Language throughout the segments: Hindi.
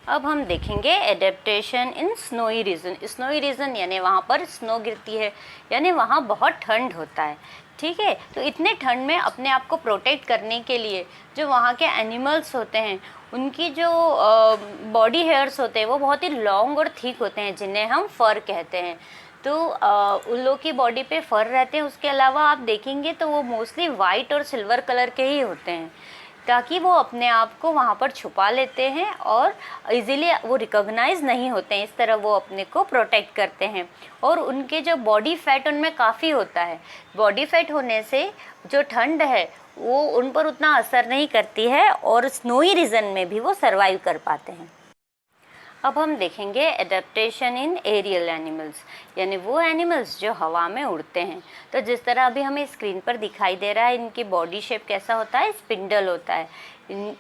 अब हम देखेंगे adaptation in snowy region. Snowy region यानी वहाँ पर स्नो गिरती है, यानी वहाँ बहुत ठंड होता है। ठीक है, तो इतने ठंड में अपने आप को प्रोटेक्ट करने के लिए जो वहाँ के एनिमल्स होते हैं उनकी जो बॉडी हेयर्स होते हैं वो बहुत ही लॉन्ग और थिक होते हैं, जिन्हें हम फर कहते हैं। तो उन लोग की बॉडी पे फर रहते हैं। उसके अलावा आप देखेंगे तो वो मोस्टली वाइट और सिल्वर कलर के ही होते हैं, ताकि वो अपने आप को वहाँ पर छुपा लेते हैं और इजीली वो रिकॉग्नाइज नहीं होते हैं। इस तरह वो अपने को प्रोटेक्ट करते हैं। और उनके जो बॉडी फैट उनमें काफ़ी होता है। बॉडी फैट होने से जो ठंड है वो उन पर उतना असर नहीं करती है और स्नोई रीजन में भी वो सर्वाइव कर पाते हैं। अब हम देखेंगे एडेप्टेशन इन एरियल एनिमल्स, यानी वो एनिमल्स जो हवा में उड़ते हैं। तो जिस तरह अभी हमें स्क्रीन पर दिखाई दे रहा है, इनकी बॉडी शेप कैसा होता है, स्पिंडल होता है।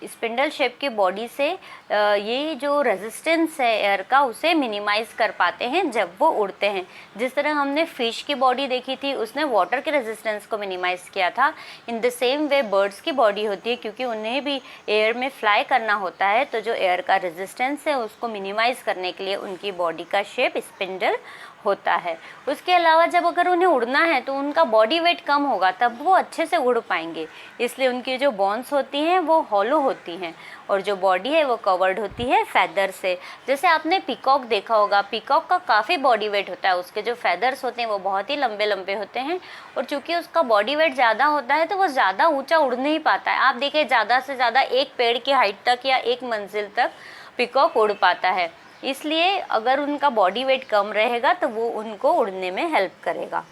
स्पिंडल शेप की बॉडी से ये जो रेजिस्टेंस है एयर का उसे मिनिमाइज कर पाते हैं जब वो उड़ते हैं। जिस तरह हमने फिश की बॉडी देखी थी, उसने वाटर के रेजिस्टेंस को मिनिमाइज किया था। In the same way birds की बॉडी होती है, क्योंकि उन्हें भी एयर में फ्लाई करना होता है, तो जो एयर का रेजिस्टेंस है उसको मिनिमाइज करने के लिए उनकी बॉडी का शेप स्पिंडल होता है। उसके अलावा जब अगर उन्हें उड़ना है तो उनका बॉडी वेट कम होगा, तब वो अच्छे से उड़ पाएंगे। इसलिए उनकी जो बोन्स होती हैं वो हॉलो होती हैं और जो बॉडी है वो कवर्ड होती है फैदर से। जैसे आपने पीकॉक देखा होगा, पीकॉक का काफ़ी बॉडी वेट होता है। उसके जो फैदर्स होते हैं वो बहुत ही लंबे लंबे होते हैं और चूँकि उसका बॉडी वेट ज़्यादा होता है तो वो ज़्यादा ऊँचा उड़ नहीं पाता है। आप देखिए, ज़्यादा से ज़्यादा एक पेड़ की हाइट तक या एक मंजिल तक पीकॉक उड़ पाता है। इसलिए अगर उनका बॉडी वेट कम रहेगा तो वो उनको उड़ने में हेल्प करेगा।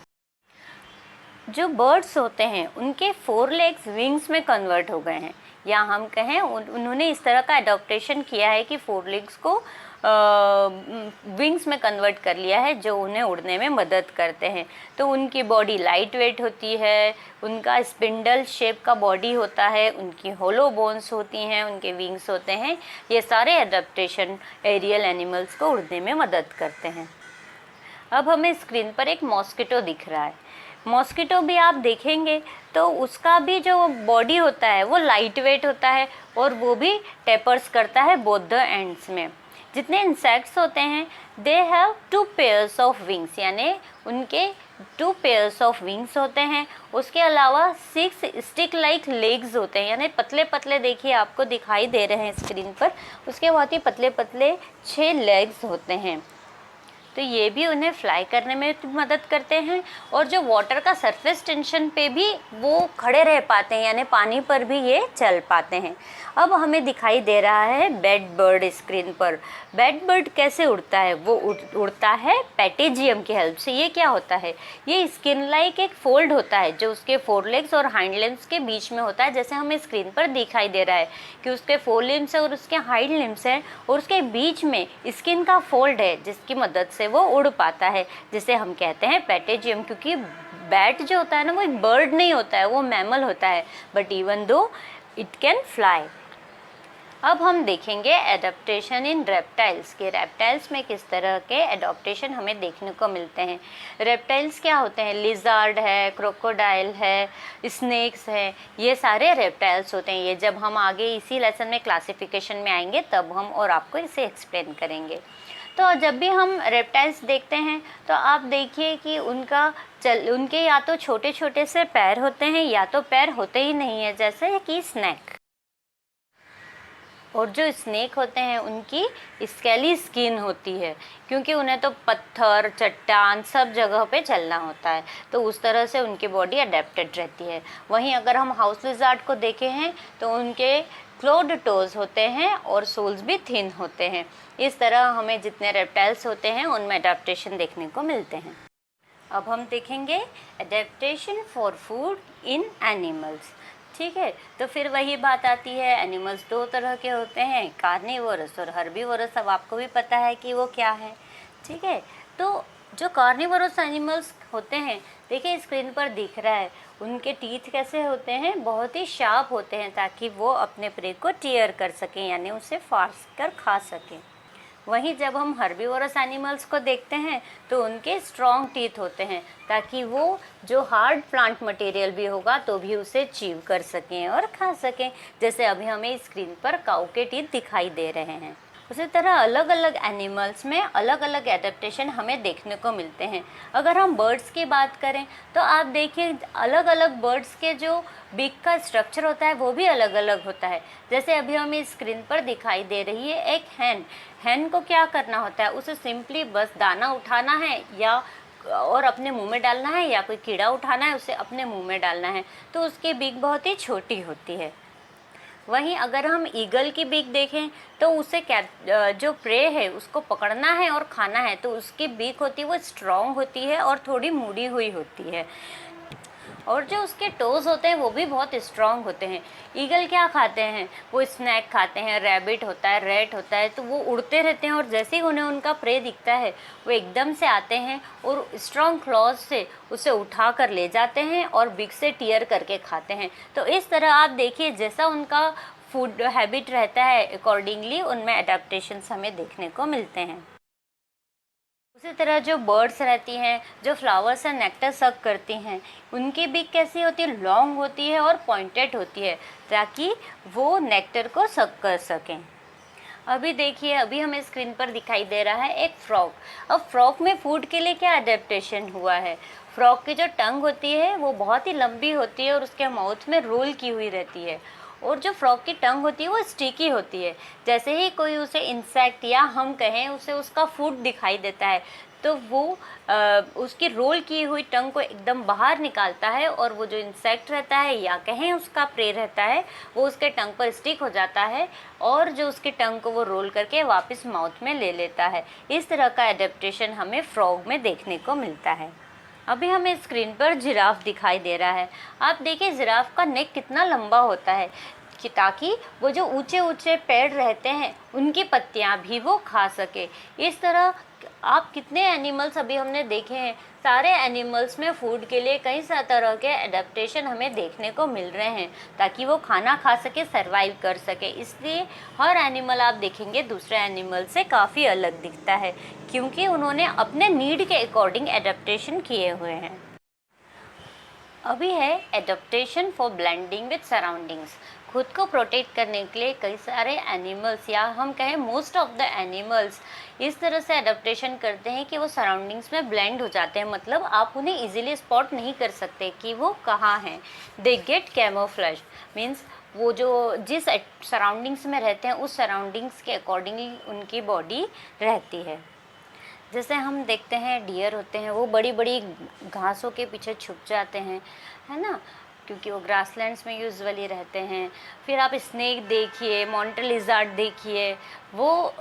जो बर्ड्स होते हैं उनके 4 लेग्स विंग्स में कन्वर्ट हो गए हैं, या हम कहें उन्होंने इस तरह का एडॉप्टेशन किया है कि 4 लेग्स को विंग्स में कन्वर्ट कर लिया है, जो उन्हें उड़ने में मदद करते हैं। तो उनकी बॉडी लाइट वेट होती है, उनका स्पिंडल शेप का बॉडी होता है, उनकी होलो बोन्स होती हैं, उनके विंग्स होते हैं। ये सारे एडॉप्टेशन एरियल एनिमल्स को उड़ने में मदद करते हैं। अब हमें स्क्रीन पर एक मॉस्किटो दिख रहा है। मॉस्किटो भी आप देखेंगे तो उसका भी जो बॉडी होता है वो लाइट वेट होता है और वो भी टेपर्स करता है बोथ द एंड्स में। जितने इंसेक्ट्स होते हैं they have 2 pairs of wings, यानी उनके 2 पेयर्स ऑफ विंग्स होते हैं। उसके अलावा 6 स्टिक लाइक लेग्स होते हैं, यानी पतले पतले, देखिए आपको दिखाई दे रहे हैं स्क्रीन पर, उसके बहुत ही पतले पतले 6 लेग्स होते हैं। तो ये भी उन्हें फ्लाई करने में मदद करते हैं और जो वाटर का सरफेस टेंशन पे भी वो खड़े रह पाते हैं, यानी पानी पर भी ये चल पाते हैं। अब हमें दिखाई दे रहा है बेड बर्ड स्क्रीन पर। बेड बर्ड कैसे उड़ता है? वो उड़ता है पैटेजियम की हेल्प से। ये क्या होता है? ये स्किन लाइक एक फोल्ड होता है जो उसके 4 लेग्स और हाइंड लिम्स के बीच में होता है। जैसे हमें स्क्रीन पर दिखाई दे रहा है कि उसके 4 लिम्स है और उसके हाइंड लिम्स हैं और उसके बीच में स्किन का फोल्ड है जिसकी मदद से वो उड़ पाता है, जिसे हम कहते हैं पैटेजियम। क्योंकि बैट जो होता है ना वो एक बर्ड नहीं होता है, वो मैमल होता है, but even though it can fly. अब हम देखेंगे एडेप्टेशन इन रेप्टाइल्स के। रेप्टाइल्स में किस तरह के एडॉप्टेशन हमें देखने को मिलते हैं। रेप्टाइल्स क्या होते हैं? लिजार्ड है, क्रोकोडाइल है, स्नेक्स है, ये सारे रेप्टाइल्स होते हैं। ये जब हम आगे इसी लेसन में क्लासिफिकेशन में आएंगे तब हम और आपको इसे एक्सप्लेन करेंगे। तो जब भी हम रेप्टाइल्स देखते हैं तो आप देखिए कि उनके या तो छोटे छोटे से पैर होते हैं या तो पैर होते ही नहीं है, जैसे कि स्नेक। और जो स्नेक होते हैं उनकी स्केली स्किन होती है, क्योंकि उन्हें तो पत्थर, चट्टान सब जगह पे चलना होता है, तो उस तरह से उनकी बॉडी अडेप्टेड रहती है। वहीं अगर हम हाउस लिज़ार्ड को देखे हैं तो उनके क्लोड टोज होते हैं और सोल्स भी थिन होते हैं। इस तरह हमें जितने रेप्टाइल्स होते हैं उनमें अडेप्टेशन देखने को मिलते हैं। अब हम देखेंगे adaptation for food in animals. ठीक है, तो फिर वही बात आती है, एनिमल्स 2 तरह के होते हैं, कार्निवोरस और हर्बीवोरस। अब आपको भी पता है कि वो क्या है। ठीक है, तो जो कार्निवोरस एनिमल्स होते हैं, देखिए स्क्रीन पर दिख रहा है, उनके टीथ कैसे होते हैं? बहुत ही शार्प होते हैं, ताकि वो अपने प्रे को टीयर कर सकें, यानी उसे फाड़ कर खा सकें। वहीं जब हम हर्बीवोरस एनिमल्स को देखते हैं तो उनके स्ट्रॉन्ग टीथ होते हैं, ताकि वो जो हार्ड प्लांट मटेरियल भी होगा तो भी उसे चीव कर सकें और खा सकें। जैसे अभी हमें स्क्रीन पर काऊ के टीथ दिखाई दे रहे हैं। उसी तरह अलग अलग एनिमल्स में अलग अलग एडेप्टेशन हमें देखने को मिलते हैं। अगर हम बर्ड्स की बात करें तो आप देखिए अलग अलग बर्ड्स के जो बीक का स्ट्रक्चर होता है वो भी अलग अलग होता है। जैसे अभी हमें स्क्रीन पर दिखाई दे रही है एक हैन को क्या करना होता है, उसे सिंपली बस दाना उठाना है या और अपने मुंह में डालना है, या कोई कीड़ा उठाना है उसे अपने मुंह में डालना है, तो उसकी बीक बहुत ही छोटी होती है। वहीं अगर हम ईगल की बीक देखें तो उसे जो प्रे है उसको पकड़ना है और खाना है, तो उसकी बीक होती है वो स्ट्रॉन्ग होती है और थोड़ी मुड़ी हुई होती है, और जो उसके टोज़ होते हैं वो भी बहुत स्ट्रॉन्ग होते हैं। ईगल क्या खाते हैं, वो स्नैक खाते हैं, रैबिट होता है, रैट होता है, तो वो उड़ते रहते हैं और जैसे ही उन्हें उनका प्रे दिखता है वो एकदम से आते हैं और स्ट्रॉन्ग क्लॉज से उसे उठा कर ले जाते हैं और बिग से टीयर करके खाते हैं। तो इस तरह आप देखिए जैसा उनका फूड हैबिट रहता है अकॉर्डिंगली उनमें अडेप्टेशंस हमें देखने को मिलते हैं। उसी तरह जो बर्ड्स रहती हैं जो फ्लावर से नेक्टर सक करती हैं, उनकी बीक कैसी होती है, लॉन्ग होती है और पॉइंटेड होती है ताकि वो नेक्टर को सक कर सकें। अभी देखिए अभी हमें स्क्रीन पर दिखाई दे रहा है एक फ्रॉग। अब फ्रॉग में फूड के लिए क्या अडेप्टेशन हुआ है, फ्रॉग की जो टंग होती है वो बहुत ही लंबी होती है और उसके माउथ में रोल की हुई रहती है, और जो फ्रॉग की टंग होती है वो स्टिकी होती है। जैसे ही कोई उसे इंसेक्ट या हम कहें उसे उसका फूड दिखाई देता है तो वो उसकी रोल की हुई टंग को एकदम बाहर निकालता है, और वो जो इंसेक्ट रहता है या कहें उसका प्रे रहता है वो उसके टंग पर स्टिक हो जाता है और जो उसकी टंग को वो रोल करके वापस माउथ में ले लेता है। इस तरह का एडेप्टेशन हमें फ्रॉग में देखने को मिलता है। अभी हमें स्क्रीन पर जिराफ दिखाई दे रहा है। आप देखिए जिराफ का नेक कितना लंबा होता है कि ताकि वो जो ऊंचे ऊंचे पेड़ रहते हैं उनकी पत्तियां भी वो खा सके। इस तरह आप कितने एनिमल्स अभी हमने देखे हैं, सारे एनिमल्स में फूड के लिए कई तरह के एडेप्टेशन हमें देखने को मिल रहे हैं ताकि वो खाना खा सके, सरवाइव कर सके। इसलिए हर एनिमल आप देखेंगे दूसरे एनिमल से काफ़ी अलग दिखता है क्योंकि उन्होंने अपने नीड के अकॉर्डिंग एडेप्टेशन किए हुए हैं। अभी है adaptation for blending with surroundings. खुद को प्रोटेक्ट करने के लिए कई सारे एनिमल्स या हम कहें मोस्ट ऑफ द एनिमल्स इस तरह से एडेप्टेशन करते हैं कि वो सराउंडिंग्स में ब्लेंड हो जाते हैं, मतलब आप उन्हें इजीली स्पॉट नहीं कर सकते कि वो कहाँ हैं। दे गेट कैमोफ्लेज मीन्स वो जो जिस सराउंडिंग्स में रहते हैं उस सराउंडिंग्स के अकॉर्डिंगली उनकी बॉडी रहती है। जैसे हम देखते हैं डियर होते हैं वो बड़ी बड़ी घासों के पीछे छुप जाते हैं, है ना, क्योंकि वो ग्रासलैंड्स में यूजुअली रहते हैं। फिर आप स्नेक देखिए, मॉनिटर लिज़ार्ड देखिए, वो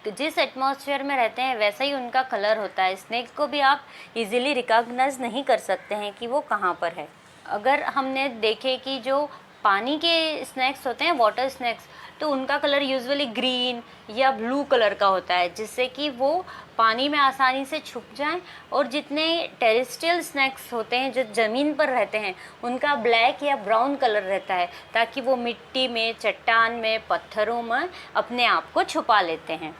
जिस एटमॉस्फेयर में रहते हैं वैसा ही उनका कलर होता है। स्नेक को भी आप इजीली रिकॉग्नाइज नहीं कर सकते हैं कि वो कहाँ पर है। अगर हमने देखे कि जो पानी के स्नैक्स होते हैं, वाटर स्नैक्स, तो उनका कलर यूजुअली ग्रीन या ब्लू कलर का होता है जिससे कि वो पानी में आसानी से छुप जाएं, और जितने टेरेस्ट्रियल स्नैक्स होते हैं जो ज़मीन पर रहते हैं उनका ब्लैक या ब्राउन कलर रहता है ताकि वो मिट्टी में, चट्टान में, पत्थरों में अपने आप को छुपा लेते हैं।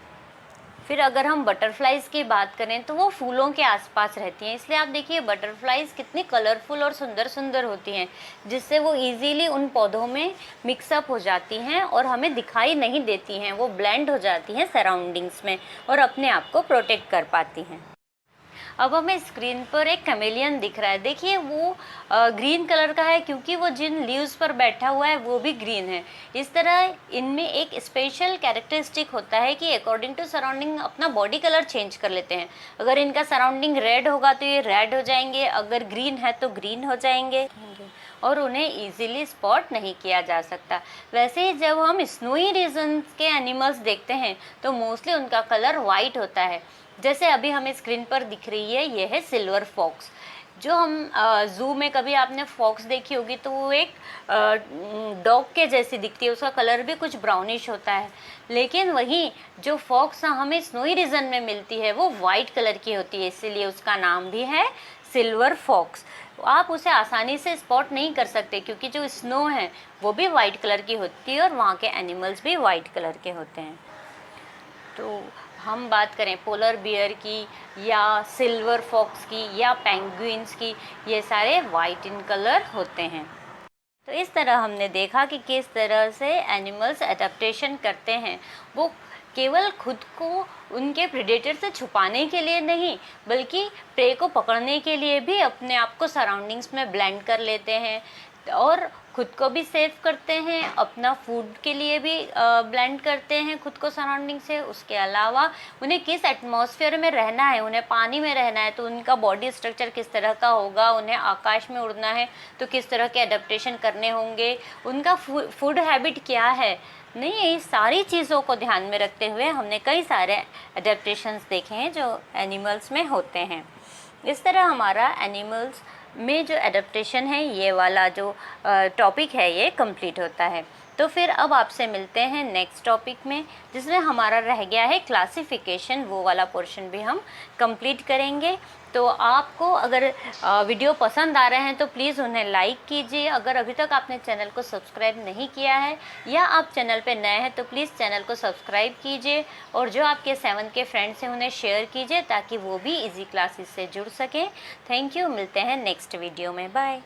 फिर अगर हम बटरफ्लाइज़ की बात करें तो वो फूलों के आसपास रहती हैं, इसलिए आप देखिए बटरफ्लाइज़ कितनी कलरफुल और सुंदर सुंदर होती हैं जिससे वो इजीली उन पौधों में मिक्सअप हो जाती हैं और हमें दिखाई नहीं देती हैं, वो ब्लेंड हो जाती हैं सराउंडिंग्स में और अपने आप को प्रोटेक्ट कर पाती हैं। अब हमें स्क्रीन पर एक कैमेलियन दिख रहा है, देखिए वो ग्रीन कलर का है क्योंकि वो जिन लीव्स पर बैठा हुआ है वो भी ग्रीन है। इस तरह इनमें एक स्पेशल कैरेक्टरिस्टिक होता है कि अकॉर्डिंग टू सराउंडिंग अपना बॉडी कलर चेंज कर लेते हैं। अगर इनका सराउंडिंग रेड होगा तो ये रेड हो जाएंगे, अगर ग्रीन है तो ग्रीन हो जाएंगे और उन्हें इजीली स्पॉट नहीं किया जा सकता। वैसे ही जब हम स्नोई रीजन के एनिमल्स देखते हैं तो मोस्टली उनका कलर वाइट होता है। जैसे अभी हमें स्क्रीन पर दिख रही है, ये है सिल्वर फॉक्स। जो हम ज़ू में कभी आपने फॉक्स देखी होगी तो वो एक डॉग के जैसी दिखती है, उसका कलर भी कुछ ब्राउनिश होता है। लेकिन वहीं जो फॉक्स हमें स्नोई रीजन में मिलती है वो वाइट कलर की होती है, इसीलिए उसका नाम भी है सिल्वर फॉक्स। आप उसे आसानी से स्पॉट नहीं कर सकते क्योंकि जो स्नो है वो भी वाइट कलर की होती है और वहाँ के एनिमल्स भी वाइट कलर के होते हैं। तो हम बात करें पोलर बियर की या सिल्वर फॉक्स की या पेंगुइन्स की, ये सारे वाइट इन कलर होते हैं। तो इस तरह हमने देखा कि किस तरह से एनिमल्स एडेप्टेशन करते हैं। वो केवल खुद को उनके प्रेडेटर से छुपाने के लिए नहीं, बल्कि प्रे को पकड़ने के लिए भी अपने आप को सराउंडिंग्स में ब्लेंड कर लेते हैं और खुद को भी सेव करते हैं, अपना फूड के लिए भी ब्लेंड करते हैं खुद को सराउंडिंग से। उसके अलावा उन्हें किस एटमॉस्फेयर में रहना है, उन्हें पानी में रहना है तो उनका बॉडी स्ट्रक्चर किस तरह का होगा, उन्हें आकाश में उड़ना है तो किस तरह के एडेप्टेशन करने होंगे, उनका फूड हैबिट क्या है। नहीं, ये सारी चीज़ों को ध्यान में रखते हुए हमने कई सारे एडेप्टेशंस देखे हैं जो एनिमल्स में होते हैं। इस तरह हमारा एनिमल्स में जो एडेप्टेशन है, ये वाला जो टॉपिक है, ये कंप्लीट होता है। तो फिर अब आपसे मिलते हैं नेक्स्ट टॉपिक में, जिसमें हमारा रह गया है क्लासिफिकेशन, वो वाला पोर्शन भी हम कंप्लीट करेंगे। तो आपको अगर वीडियो पसंद आ रहे हैं तो प्लीज़ उन्हें लाइक कीजिए। अगर अभी तक आपने चैनल को सब्सक्राइब नहीं किया है या आप चैनल पे नए हैं तो प्लीज़ चैनल को सब्सक्राइब कीजिए और जो आपके 7 के फ्रेंड्स हैं उन्हें शेयर कीजिए ताकि वो भी इजी क्लासेस से जुड़ सकें। थैंक यू, मिलते हैं नेक्स्ट वीडियो में, बाय।